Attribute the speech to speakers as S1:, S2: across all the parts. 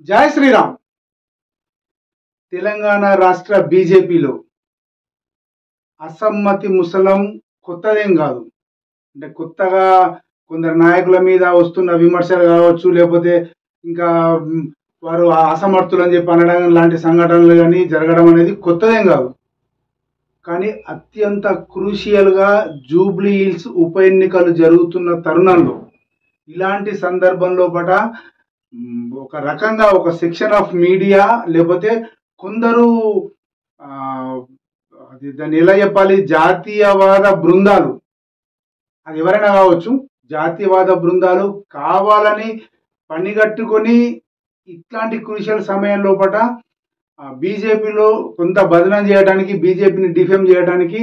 S1: జై శ్రీరామ్. తెలంగాణ రాష్ట్ర బీజేపీలో అసమ్మతి ముసలం కొత్తదేం కాదు. అంటే కొత్తగా కొందరు నాయకుల మీద వస్తున్న విమర్శలు కావచ్చు, లేకపోతే ఇంకా వారు అసమర్థులు అని చెప్పి అనడం లాంటి సంఘటనలు కానీ జరగడం అనేది కొత్తదేం కాదు. కానీ అత్యంత క్రూషియల్గా జూబ్లీ హిల్స్ ఉప ఎన్నికలు జరుగుతున్న తరుణంలో ఇలాంటి సందర్భంలో ఒక రకంగా ఒక సెక్షన్ ఆఫ్ మీడియా లేకపోతే కొందరు దాన్ని ఎలా చెప్పాలి, జాతీయవాద బృందాలు, అది ఎవరైనా కావచ్చు, జాతీయవాద బృందాలు కావాలని పనిగట్టుకొని ఇట్లాంటి క్రూషియల్ సమయంలో బీజేపీలో కొంత బదనం చేయడానికి, బీజేపీని డిఫేమ్ చేయడానికి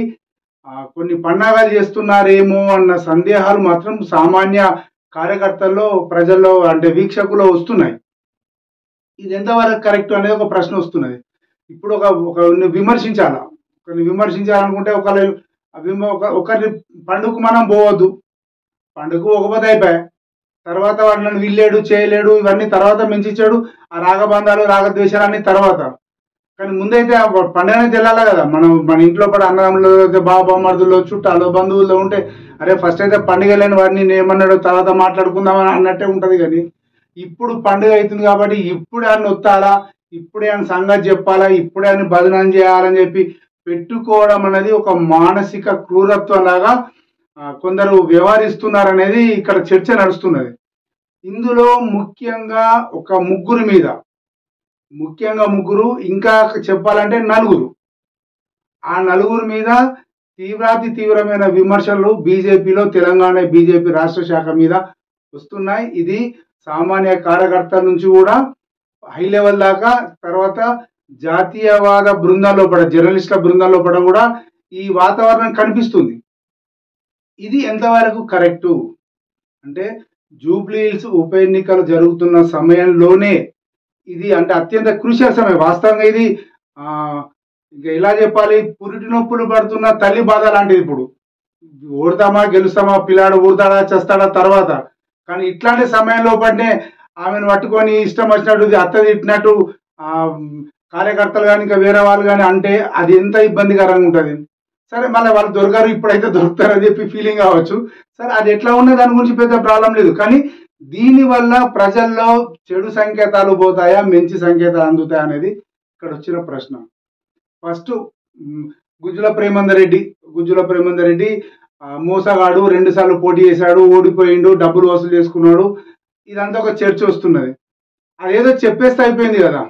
S1: కొన్ని పన్నాగాలు చేస్తున్నారేమో అన్న సందేహాలు మాత్రం సామాన్య కార్యకర్తల్లో, ప్రజల్లో, అంటే వీక్షకుల్లో వస్తున్నాయి. ఇది ఎంతవరకు కరెక్ట్ అనేది ఒక ప్రశ్న వస్తున్నది. ఇప్పుడు ఒకరిని విమర్శించాలనుకుంటే ఒకరి పండుగకు మనం పోవద్దు. పండుగ ఒకపోతే అయిపోయా, తర్వాత వాడు నన్ను వీల్లేడు చేయలేడు ఇవన్నీ తర్వాత మించిచ్చాడు, ఆ రాగబంధాలు రాగద్వేషాలన్నీ తర్వాత. కానీ ముందైతే పండుగనే తెలాలి కదా. మన ఇంట్లో అన్నదమ్ములు, బాబామరుదుల్లో, చుట్టాలు, బంధువుల్లో ఉంటే అరే ఫస్ట్ అయితే పండుగ లేని వాడిని నేను ఏమన్నాడు తర్వాత మాట్లాడుకుందామని అన్నట్టే ఉంటుంది. కానీ ఇప్పుడు పండుగ అవుతుంది కాబట్టి ఇప్పుడే అని నొత్తాలా, ఇప్పుడే అని సంగతి చెప్పాలా, ఇప్పుడే అని బదనం చేయాలని చెప్పి పెట్టుకోవడం అనేది ఒక మానసిక క్రూరత్వం లాగా కొందరు వ్యవహరిస్తున్నారనేది ఇక్కడ చర్చ నడుస్తున్నది. ఇందులో ముఖ్యంగా ముగ్గురు, ఇంకా చెప్పాలంటే నలుగురు, ఆ నలుగురు మీద తీవ్రమైన విమర్శలు బీజేపీలో, తెలంగాణ బీజేపీ రాష్ట్ర శాఖ మీద వస్తున్నాయి. ఇది సామాన్య కార్యకర్తల నుంచి కూడా హై లెవెల్ దాకా, తర్వాత జాతీయవాద బృందాల్లో జర్నలిస్టుల బృందాల్లో కూడా ఈ వాతావరణం కనిపిస్తుంది. ఇది ఎంతవరకు కరెక్టు అంటే జూబ్లీ హిల్స్ ఉప ఎన్నికలు జరుగుతున్న సమయంలోనే ఇది అంటే అత్యంత క్రూషియల్ సమయం. వాస్తవంగా ఇది ఇంకా ఎలా చెప్పాలి, పురిటి నొప్పులు పడుతున్న తల్లి బాధ లాంటిది. ఇప్పుడు ఓడతామా గెలుస్తామా, పిల్లాడు ఊడతాడా చేస్తాడా తర్వాత. కానీ ఇట్లాంటి సమయంలో ఆమెను పట్టుకొని ఇష్టం వచ్చినట్టు అత్త తిట్టినట్టు కార్యకర్తలు కానీ ఇంకా వేరే వాళ్ళు కానీ అంటే అది ఎంత ఇబ్బందికరంగా ఉంటుంది. సరే మళ్ళీ వాళ్ళు దొరకరు, ఇప్పుడైతే దొరుకుతారని చెప్పి ఫీలింగ్ కావచ్చు. సరే అది ఎట్లా ఉన్నది దాని గురించి పెద్ద ప్రాబ్లం లేదు. కానీ దీనివల్ల ప్రజల్లో చెడు సంకేతాలు పోతాయా, మంచి సంకేతాలు అందుతాయా అనేది ఇక్కడ వచ్చిన ప్రశ్న. ఫస్ట్ గుజ్జుల ప్రేమందర్ రెడ్డి మోసగాడు, 2 సార్లు పోటీ చేశాడు, ఓడిపోయిండు, డబ్బులు వసూలు చేసుకున్నాడు, ఇదంతా ఒక చర్చ వస్తున్నది. అదేదో చెప్పేస్తే అయిపోయింది కదా,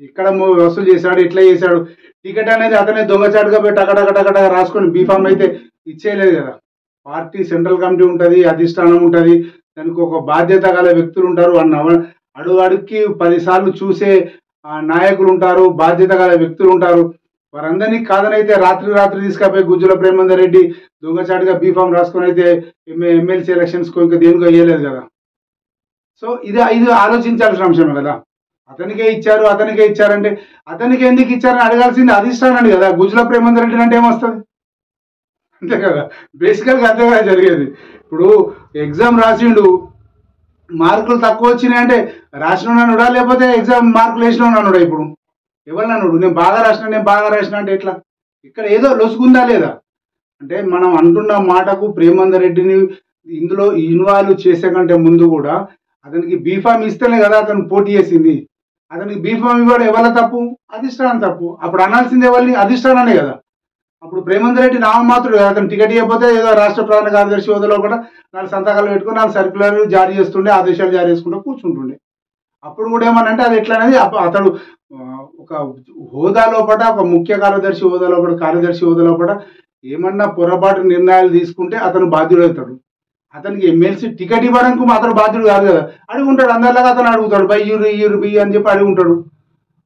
S1: ఇక్కడ వసూలు చేశాడు, ఇట్లా చేశాడు. టికెట్ అనేది అతనే దొంగచాటుగా పెట్టి అక్కడక్కడ రాసుకొని బీఫామ్ అయితే ఇచ్చేయలేదు కదా. పార్టీ సెంట్రల్ కమిటీ ఉంటుంది, అధిష్టానం ఉంటుంది, దానికి ఒక బాధ్యత గల వ్యక్తులు ఉంటారు, అడుగుకి 10 సార్లు చూసే నాయకులు ఉంటారు, బాధ్యత గల వ్యక్తులు ఉంటారు. వారందరినీ కాదనైతే రాత్రి తీసుకపోయి గుజ్జుల ప్రేమందర్ రెడ్డి దొంగచాటుగా బీఫామ్ రాసుకొని అయితే ఎమ్మెల్సీ ఎలక్షన్స్ ఇంకా దేనికో వేయలేదు కదా. సో ఇది ఆలోచించాల్సిన అంశమే కదా. అతనికే ఇచ్చారంటే అతనికి ఎందుకు ఇచ్చారని అడగాల్సింది అధిష్టానాన్ని కదా. గుజ్జుల ప్రేమందర్ రెడ్డి అంటే ఏమొస్తుంది, అంతే కదా. బేసికల్గా అంతే కదా జరిగేది. ఇప్పుడు ఎగ్జామ్ రాసిండు, మార్కులు తక్కువ వచ్చినాయి అంటే రాసిన ఉన్నానుడా, లేకపోతే ఎగ్జామ్ మార్కులు వేసిన ఉన్నానుడా. ఇప్పుడు ఎవరు అన్నాడు నేను బాగా రాసిన అంటే ఎట్లా? ఇక్కడ ఏదో లొసుగుందా లేదా అంటే మనం అంటున్న మాటకు ప్రేమందర్ రెడ్డిని ఇందులో ఇన్వాల్వ్ చేసే కంటే ముందు కూడా అతనికి బీఫామ్ ఇస్తేనే కదా అతను పోటీ చేసింది. అతనికి బీఫామ్ ఇవ్వడం ఎవరి తప్పు? అధిష్టానం తప్పు. అప్పుడు అనాల్సింది ఎవరిని? అధిష్టానానే కదా. అప్పుడు ప్రేమందర్ రెడ్డి నామమాత్రుడు కదా. అతను టికెట్ ఇవ్వకపోతే ఏదో రాష్ట్ర ప్రధాన కార్యదర్శి హోదాలో కూడా 4 సంతకాలు పెట్టుకుని 4 సర్క్యులర్లు జారీ చేస్తుండే, ఆదేశాలు జారీ చేసుకుంటూ కూర్చుంటుండే. అప్పుడు కూడా ఏమనంటే అది ఎట్లా అనేది అతడు ఒక హోదా లోపల, ఒక ముఖ్య కార్యదర్శి హోదా లోపల ఏమన్నా పొరపాటు నిర్ణయాలు తీసుకుంటే అతను బాధ్యుడవుతాడు. అతనికి ఎమ్మెల్సీ టికెట్ ఇవ్వడానికి అతను బాధ్యుడు కాదు కదా. అడుగుంటాడు, అందరిలాగా అతను అడుగుతాడు, బై ఇయ్యూరు బి అని చెప్పి అడుగుంటాడు,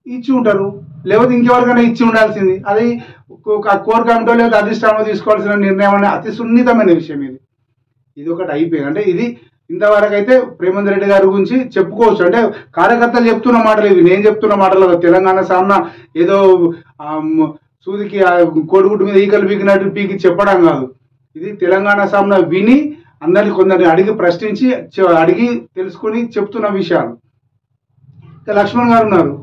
S1: ఇచ్చి ఉంటారు. లేకపోతే ఇంకెవరికైనా ఇచ్చి ఉండాల్సింది. అది కోర్ కమిటీ లేదా అధిష్టానం తీసుకోవాల్సిన నిర్ణయం అనే అతి సున్నితమైన విషయం ఇది ఒకటి అయిపోయింది. అంటే ఇది ఇంతవరకు అయితే ప్రేమందర్ రెడ్డి గారి గురించి చెప్పుకోవచ్చు. అంటే కార్యకర్తలు చెప్తున్న మాటలు ఇవి, నేను చెప్తున్న మాటలు. తెలంగాణ సామ్నా ఏదో సూదికి కోడిగుడ్డు మీద ఈకలు పీకినట్టు పీకి చెప్పడం కాదు. ఇది తెలంగాణ సామ్నా విని కొందరిని అడిగి ప్రశ్నించి అడిగి తెలుసుకుని చెప్తున్న విషయాలు. ఇంకా లక్ష్మణ్ గారు ఉన్నారు.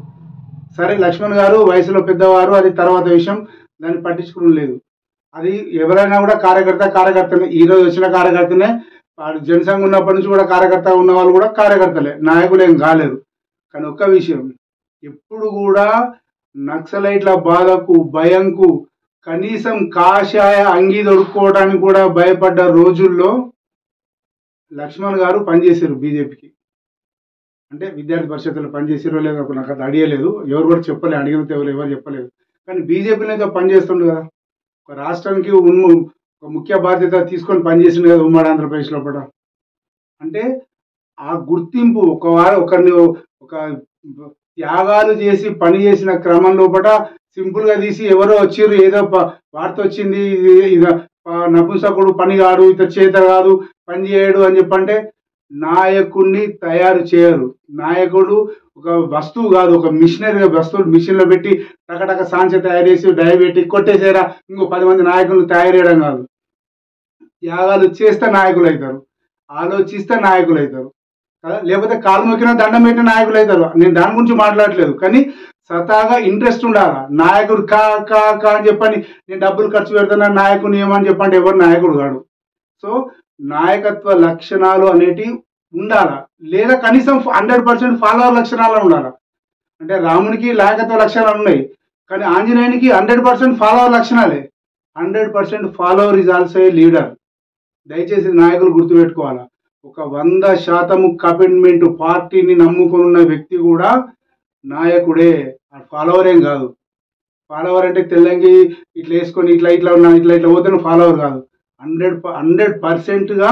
S1: సరే లక్ష్మణ్ గారు వయసులో పెద్దవారు, అది తర్వాత విషయం, దాన్ని పట్టించుకోవడం లేదు. అది ఎవరైనా కూడా కార్యకర్తనే. ఈ రోజు వచ్చిన కార్యకర్తనే, వాడు జనసంఘం ఉన్నప్పటి నుంచి కూడా కార్యకర్త ఉన్న వాళ్ళు కూడా కార్యకర్తలే, నాయకులు ఏం కాలేదు. కానీ ఒక్క విషయం, ఎప్పుడు కూడా నక్సలైట్ల బాధకు భయంకు కనీసం కాషాయ అంగీ దొడుక్కోవడానికి కూడా భయపడ్డ రోజుల్లో లక్ష్మణ్ గారు పనిచేశారు బీజేపీకి. అంటే విద్యార్థి పరిషత్తులో పనిచేసారో లేదో నాకు అది అడిగలేదు, ఎవరు కూడా చెప్పలేదు, అడిగిన ఎవరు చెప్పలేదు. కానీ బీజేపీలో అయితే పనిచేస్తుండు కదా, ఒక రాష్ట్రానికి ఒక ముఖ్య బాధ్యత తీసుకొని పనిచేసింది కదా ఉమ్మడి ఆంధ్రప్రదేశ్ లోపల. అంటే ఆ గుర్తింపు ఒకరిని ఒక త్యాగాలు చేసి పని చేసిన క్రమం లోపల సింపుల్ గా తీసి ఎవరో వచ్చిర్రు, ఏదో వార్త వచ్చింది, ఇది నపుంసకుడు, పని కాడు, ఇతర చేత కాదు, పని చేయడు అని చెప్పంటే నాయకుడిని తయారు చేయరు. నాయకుడు ఒక వస్తువు కాదు, ఒక మిషనరీ వస్తువు మిషన్లో పెట్టి టకటక సాంచ తయారు చేసి డయబెట్టి కొట్టేసేరా ఇంకో 10 మంది నాయకులను తయారు చేయడం కాదు. త్యాగాలు చేస్తే నాయకులు అవుతారు, ఆలోచిస్తే నాయకులు అవుతారు కదా, లేకపోతే కాలు మొక్కిన దండం పెట్టిన నాయకులు అవుతారు. నేను దాని గురించి మాట్లాడట్లేదు, కానీ సతాగా ఇంట్రెస్ట్ ఉండాలా. నాయకుడు కా కా కా అని చెప్పని నేను డబ్బులు ఖర్చు పెడుతున్నా నాయకుని ఏమని చెప్పండి, ఎవరు నాయకుడు కాడు. సో నాయకత్వ లక్షణాలు అనేటివి ఉండాలా, లేదా కనీసం 100% ఫాలోవర్ లక్షణాలు ఉండాలా. అంటే రామునికి నాయకత్వ లక్షణాలు ఉన్నాయి, కానీ ఆంజనేయునికి 100% ఫాలోవర్ లక్షణాలే. 100% follower is also a leader. దయచేసి నాయకులు గుర్తుపెట్టుకోవాలా, ఒక 100% కమిట్మెంట్, పార్టీని నమ్ముకుని ఉన్న వ్యక్తి కూడా నాయకుడే, ఫాలోవర్ ఏం కాదు. ఫాలోవర్ అంటే తెల్లంగి ఇట్లా వేసుకొని ఇట్లా ఇట్లా ఉన్నా ఇట్లా ఇట్లా పోతే ఫాలోవర్ కాదు. 100%గా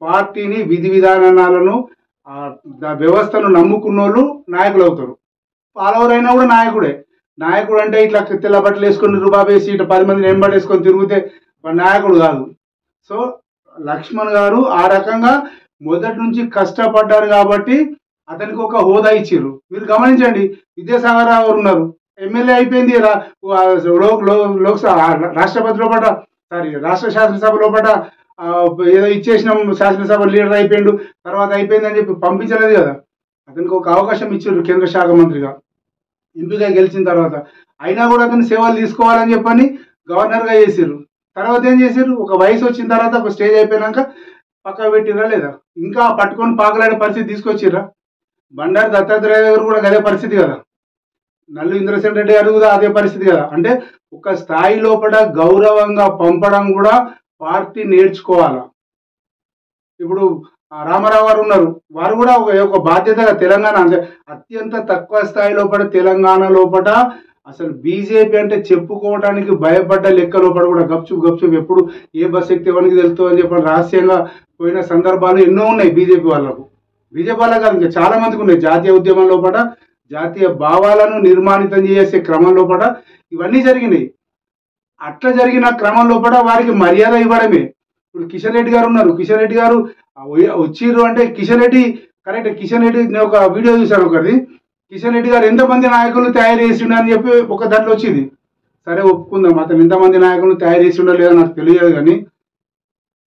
S1: పార్టీని, విధి విధానాలను, వ్యవస్థను నమ్ముకున్న వాళ్ళు నాయకులు అవుతారు. ఫాలోవర్ అయినా కూడా నాయకుడే. నాయకుడు అంటే ఇట్లా తెల్ల బట్టలు వేసుకొని రుబాబు వేసి ఇట్లా 10 మందిని వెంబడేసుకొని తిరిగితే నాయకుడు కాదు. సో లక్ష్మణ్ గారు ఆ రకంగా మొదటి నుంచి కష్టపడ్డారు కాబట్టి అతనికి ఒక హోదా ఇచ్చారు. మీరు గమనించండి, విద్యాసాగర్ రావు ఉన్నారు, ఎమ్మెల్యే అయిపోయింది, లోక్సభ రాష్ట్రపతి లోపల రాష్ట్ర శాసనసభ లోపల ఏదో ఇచ్చేసినాం, శాసనసభ లీడర్ అయిపోయిండు, తర్వాత అయిపోయింది అని చెప్పి పంపించలేదు కదా. అతనికి ఒక అవకాశం ఇచ్చారు కేంద్ర శాఖ మంత్రిగా, ఎంపీగా గెలిచిన తర్వాత. అయినా కూడా అతను సేవలు తీసుకోవాలని చెప్పని గవర్నర్గా చేసారు. తర్వాత ఏం చేశారు, ఒక వయసు వచ్చిన తర్వాత ఒక స్టేజ్ అయిపోయినాక పక్కకు పెట్టిరా లేదా, ఇంకా పట్టుకొని పాకలాడే పరిస్థితి తీసుకొచ్చిర్రా. బండారు దత్తాత్రేయ గారు కూడా అదే పరిస్థితి కదా, నల్లు ఇంద్రసేన్ రెడ్డి గారు కూడా అదే పరిస్థితి కదా. అంటే ఒక స్థాయి లోపల గౌరవంగా పంపడం కూడా పార్టీ నేర్చుకోవాలా. ఇప్పుడు రామారావు గారు ఉన్నారు, వారు కూడా ఒక బాధ్యతగా తెలంగాణ, అంటే అత్యంత తక్కువ స్థాయి లోపల తెలంగాణ లోపల అసలు బీజేపీ అంటే చెప్పుకోవడానికి భయపడ్డ లెక్క లోపల కూడా గప్చుప్ ఎప్పుడు ఏ బస్ ఎక్కితే ఎవరికి తెలుస్తుంది అని చెప్పి రహస్యంగా పోయిన సందర్భాలు ఎన్నో ఉన్నాయి బీజేపీ వాళ్ళకు. బీజేపీ వాళ్ళకి కాదు, ఇంకా చాలా మందికి ఉన్నాయి. జాతీయ ఉద్యమం లోపల జాతీయ భావాలను నిర్మాణితం చేసే క్రమం లోపల ఇవన్నీ జరిగినాయి. అట్లా జరిగిన క్రమం లోపల వారికి మర్యాద ఇవ్వడమే. ఇప్పుడు కిషన్ రెడ్డి గారు ఉన్నారు, కిషన్ రెడ్డి గారు వచ్చిర్రు అంటే కిషన్ రెడ్డి కరెక్ట్. కిషన్ రెడ్డి నేను ఒక వీడియో చూశాను ఒకటి, కిషన్ రెడ్డి గారు ఎంతమంది నాయకులు తయారు చేసిండు అని చెప్పి ఒక దాంట్లో వచ్చింది. సరే ఒప్పుకుందాం, అతను ఎంతమంది నాయకులు తయారు చేసిండో లేదో నాకు తెలియదు, కానీ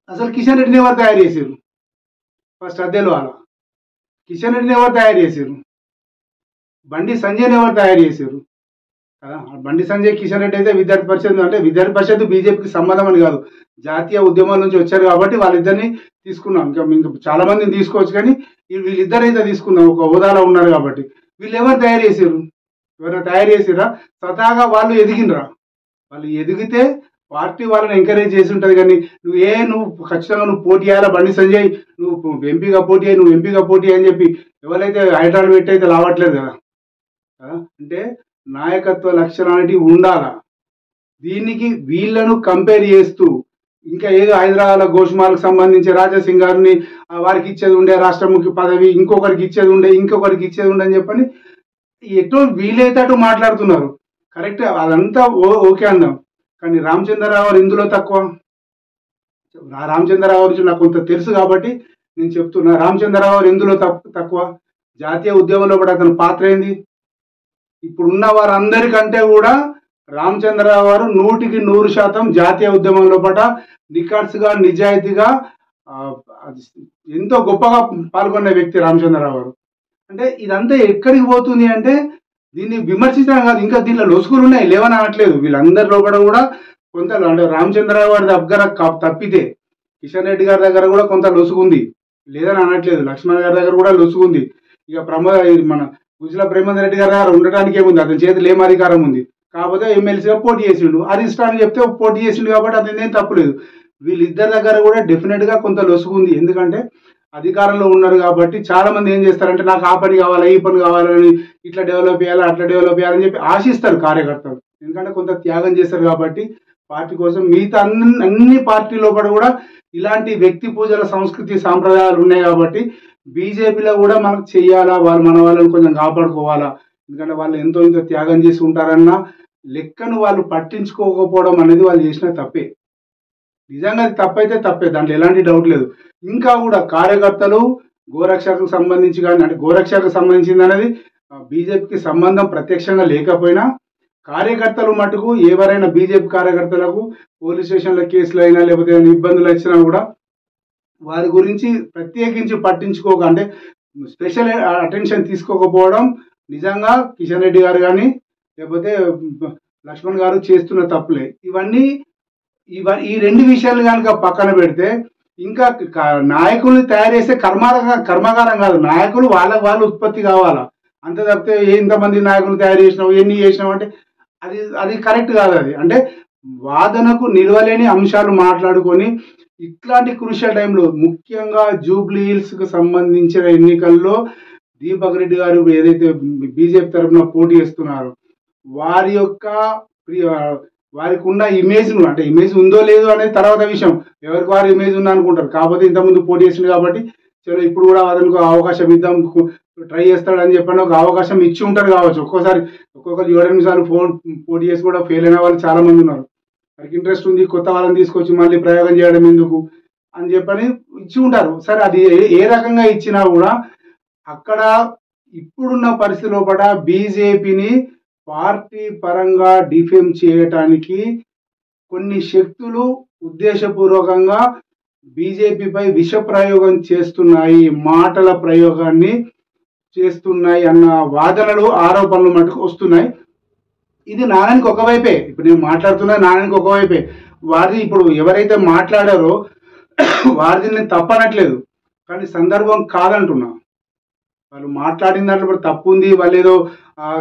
S1: అసలు కిషన్ రెడ్డిని ఎవరు తయారు చేశారు ఫస్ట్ అద్దెలో అలా. కిషన్ రెడ్డిని ఎవరు తయారు చేశారు, బండి సంజయ్ని ఎవరు తయారు చేశారు కదా. బండి సంజయ్, కిషన్ రెడ్డి అయితే విద్యార్థి పరిషత్, అంటే విద్యార్థి పరిషత్ బీజేపీకి సంబంధం అని కాదు, జాతీయ ఉద్యమాల నుంచి వచ్చారు కాబట్టి వాళ్ళిద్దరిని తీసుకున్నాం. ఇంకా చాలా మందిని తీసుకోవచ్చు, కానీ వీళ్ళిద్దరైతే తీసుకున్నాం, ఒక హోదాలో ఉన్నారు కాబట్టి. వీళ్ళు ఎవరు తయారు చేశారు, ఎవరైనా తయారు చేసిరా, స్వతహాగా వాళ్ళు ఎదిగినరా. వాళ్ళు ఎదిగితే పార్టీ వాళ్ళని ఎంకరేజ్ చేసి ఉంటుంది. కానీ నువ్వు ఖచ్చితంగా నువ్వు పోటీ చేయాలా, బండి సంజయ్ నువ్వు ఎంపీగా పోటీ అయ్యి, నువ్వు ఎంపీగా పోటీ అని చెప్పి ఎవరైతే హైదరాబాద్ పెట్టి అయితే రావట్లేదు కదా. అంటే నాయకత్వ లక్షణాలు ఉండాలా. దీనికి వీళ్ళను కంపేర్ చేస్తూ ఇంకా ఏదో హైదరాబాద్ గోష్మాలకు సంబంధించి రాజాసింగ్ గారిని వారికి ఇచ్చేది ఉండే రాష్ట్ర ముఖ్య పదవి, ఇంకొకరికి ఇచ్చేది ఉండే అని చెప్పని ఎటో వీలైతే అటు మాట్లాడుతున్నారు. కరెక్ట్, అదంతా ఓకే అందాం, కానీ రామచంద్రరావు గారు ఇందులో తక్కువ. రామచంద్రరావు గురించి నాకు కొంత తెలుసు కాబట్టి నేను చెప్తున్నా. రామచంద్రరావు గారు ఎందులో తక్కువ, జాతీయ ఉద్యమంలో కూడా అతని పాత్ర ఏంది. ఇప్పుడున్న వారందరికంటే కూడా రామచంద్రరావు గారు 100% జాతీయ ఉద్యమంలో పట నిఖార్సుగా, నిజాయితీగా ఎంతో గొప్పగా పాల్గొన్న వ్యక్తి రామచంద్రరావు గారు. అంటే ఇదంతా ఎక్కడికి పోతుంది అంటే దీన్ని విమర్శించడం కాదు, ఇంకా దీంట్లో లొసుగులు ఉన్నాయి, లేవని అనట్లేదు. వీళ్ళందరిలో కూడా కొంత అంటే రామచంద్రరావు గారి దగ్గర తప్పితే కిషన్ రెడ్డి గారి దగ్గర కూడా కొంత లొసుగుంది, లేదని అనట్లేదు. లక్ష్మణ్ గారి దగ్గర కూడా లొసుగుంది. ఇక మన గుజ్జల ప్రేమేందర్ రెడ్డి గారి దగ్గర ఉండడానికి ఏముంది, అతని చేతిలో ఏం అధికారం ఉంది? కాకపోతే ఎమ్మెల్సీగా పోటీ చేసిండు, అది ఇష్టాన్ని చెప్తే పోటీ చేసిండు కాబట్టి అతని ఏం తప్పులేదు. వీళ్ళిద్దరి దగ్గర కూడా డెఫినెట్ గా కొంత లొసుగుంది. ఎందుకంటే అధికారంలో ఉన్నారు కాబట్టి చాలా మంది ఏం చేస్తారంటే నాకు ఆ పని కావాలి, ఈ పని కావాలని, ఇట్లా డెవలప్ చేయాలి, అట్లా డెవలప్ చేయాలని చెప్పి ఆశిస్తారు కార్యకర్తలు. ఎందుకంటే కొంత త్యాగం చేస్తారు కాబట్టి పార్టీ కోసం. మిగతా అన్ని పార్టీలో కూడా ఇలాంటి వ్యక్తి పూజల సంస్కృతి సాంప్రదాయాలు ఉన్నాయి కాబట్టి బీజేపీలో కూడా మనకు చెయ్యాలా, మన వాళ్ళని కొంచెం కాపాడుకోవాలా. ఎందుకంటే వాళ్ళు ఎంతో ఇంత త్యాగం చేసి ఉంటారన్న లెక్కను వాళ్ళు పట్టించుకోకపోవడం అనేది వాళ్ళు చేసిన తప్పే. నిజంగా అది తప్పైతే తప్పే, దాంట్లో ఎలాంటి డౌట్ లేదు. ఇంకా కూడా కార్యకర్తలు గోరక్షకు సంబంధించి కానీ, అంటే గోరక్షకు సంబంధించింది అనేది బీజేపీకి సంబంధం ప్రత్యక్షంగా లేకపోయినా కార్యకర్తలు మటుకు ఎవరైనా బీజేపీ కార్యకర్తలకు పోలీస్ స్టేషన్ల కేసులు అయినా లేకపోతే ఇబ్బందులు వచ్చినా కూడా వారి గురించి ప్రత్యేకించి పట్టించుకోక, అంటే స్పెషల్ అటెన్షన్ తీసుకోకపోవడం నిజంగా కిషన్ రెడ్డి గారు కానీ లేకపోతే లక్ష్మణ్ గారు చేస్తున్న తప్పులే. ఈ రెండు విషయాలు కనుక పక్కన పెడితే ఇంకా నాయకుల్ని తయారు చేసే కర్మాగారం కాదు, నాయకులు వాళ్ళు ఉత్పత్తి కావాలా. అంత తప్పితే ఎంతమంది నాయకులు తయారు చేసినావు, ఎన్ని చేసినావు అంటే అది కరెక్ట్ కాదు. అది అంటే వాదనకు నిలవలేని అంశాలు మాట్లాడుకొని ఇట్లాంటి క్రూషియల్ టైంలో, ముఖ్యంగా జూబ్లీ హిల్స్ కు సంబంధించిన ఎన్నికల్లో దీపక్ రెడ్డి గారు ఏదైతే బీజేపీ తరఫున పోటీ చేస్తున్నారో వారికి ఉన్న ఇమేజ్ను, అంటే ఇమేజ్ ఉందో లేదో అనేది తర్వాత విషయం, ఎవరికి వారి ఇమేజ్ ఉందా అనుకుంటారు. కాకపోతే ఇంతకుముందు పోటీ చేసింది కాబట్టి చలో ఇప్పుడు కూడా అతనికి అవకాశం ఇద్దాం, ట్రై చేస్తాడని చెప్పని ఒక అవకాశం ఇచ్చి ఉంటారు కావచ్చు. ఒక్కొక్కరు 7 నిమిషాలు పోటీ చేసి కూడా ఫెయిల్ అయిన వాళ్ళు చాలా మంది ఉన్నారు. వారికి ఇంట్రెస్ట్ ఉంది, కొత్త వాళ్ళని తీసుకొచ్చి మళ్ళీ ప్రయోగం చేయడం ఎందుకు అని చెప్పని ఇచ్చి ఉంటారు. సరే, అది ఏ రకంగా ఇచ్చినా కూడా అక్కడ ఇప్పుడున్న పరిస్థితి లోపల బీజేపీని పార్టీ పరంగా డిఫేమ్ చేయటానికి కొన్ని శక్తులు ఉద్దేశపూర్వకంగా బీజేపీపై విష ప్రయోగం చేస్తున్నాయి, మాటల ప్రయోగాన్ని చేస్తున్నాయి అన్న వాదనలు, ఆరోపణలు మటుకు వస్తున్నాయి. ఇది నాణానికి ఒకవైపే. ఇప్పుడు నేను మాట్లాడుతున్నా నాణానికి ఒకవైపే. వారిది ఇప్పుడు ఎవరైతే మాట్లాడారో వారిది నేను తప్పనట్లేదు, కానీ సందర్భం కాదంటున్నా. వాళ్ళు మాట్లాడిన దాంట్లో కూడా తప్పు ఉంది, వాళ్ళు ఏదో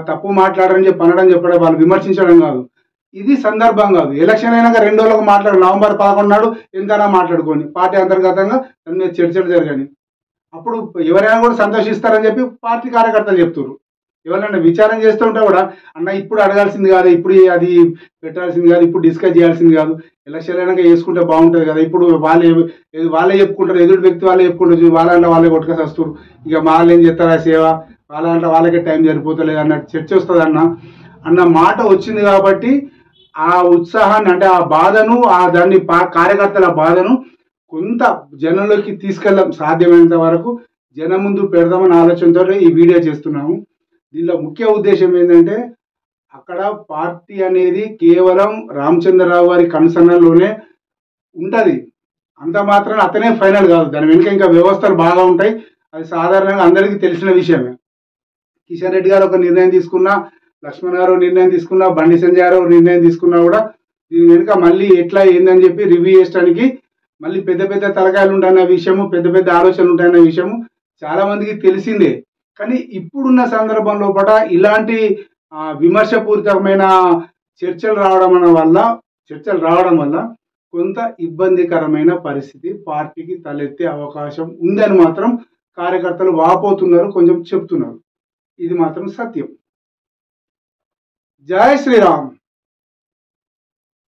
S1: తప్పు మాట్లాడరని చెప్పి అనడం, చెప్పడం, వాళ్ళు విమర్శించడం కాదు. ఇది సందర్భం కాదు. ఎలక్షన్ అయినాక 2 రోజులకు నవంబర్ 11 నాడు ఎంతైనా మాట్లాడుకొని పార్టీ అంతర్గతంగా దాని మీద చర్చలు జరగని, అప్పుడు ఎవరైనా కూడా సంతోషిస్తారని చెప్పి పార్టీ కార్యకర్తలు చెప్తున్నారు. ఎవరైనా విచారం చేస్తూ ఉంటే కూడా అన్న ఇప్పుడు అడగాల్సింది కాదు, ఇప్పుడు అది పెట్టాల్సింది కాదు, ఇప్పుడు డిస్కస్ చేయాల్సింది కాదు, ఎలక్షన్ అయినాక వేసుకుంటే బాగుంటుంది కదా, ఇప్పుడు వాళ్ళే చెప్పుకుంటారు, ఎదుటి వ్యక్తి వాళ్ళే చెప్పుకుంటారు, వాళ్ళే కొట్టుకొని వస్తారు, ఇక వాళ్ళు ఏం చేస్తారు ఆ సేవ, వాళ్ళకే టైం సరిపోతలేదు అన్న చర్చ వస్తుంది అన్న మాట వచ్చింది. కాబట్టి ఆ ఉత్సాహాన్ని, అంటే ఆ బాధను, దాన్ని కార్యకర్తల బాధను కొంత జనంలోకి తీసుకెళ్ళడం సాధ్యమైనంత వరకు జనం ముందు పెడదామని ఆలోచనతో ఈ వీడియో చేస్తున్నాము. దీనిలో ముఖ్య ఉద్దేశం ఏంటంటే అక్కడ పార్టీ అనేది కేవలం రామచంద్రరావు గారి కన్సర్న్లోనే ఉంటుంది. అంత మాత్రం అతనే ఫైనల్ కాదు, దాని వెనుక ఇంకా వ్యవస్థలు బాగా ఉంటాయి. అది సాధారణంగా అందరికీ తెలిసిన విషయమే. కిషన్ రెడ్డి గారు ఒక నిర్ణయం తీసుకున్నా, లక్ష్మణ్ గారు నిర్ణయం తీసుకున్నా, బండి సంజయ్ గారు నిర్ణయం తీసుకున్నా కూడా దీని వెనుక మళ్ళీ ఎట్లా ఏందని చెప్పి రివ్యూ చేయడానికి మళ్ళీ పెద్ద తలకాయలు ఉంటాయన్న విషయము, పెద్ద ఆలోచనలు ఉంటాయన్న విషయము చాలా మందికి తెలిసిందే. కానీ ఇప్పుడున్న సందర్భంలో ఇలాంటి విమర్శపూరితమైన చర్చలు రావడం వల్ల కొంత ఇబ్బందికరమైన పరిస్థితి పార్టీకి తలెత్తే అవకాశం ఉందని మాత్రం కార్యకర్తలు వాపోతున్నారు, కొంచెం చెప్తున్నారు. ఇది మాత్రం సత్యం. జై శ్రీరామ్.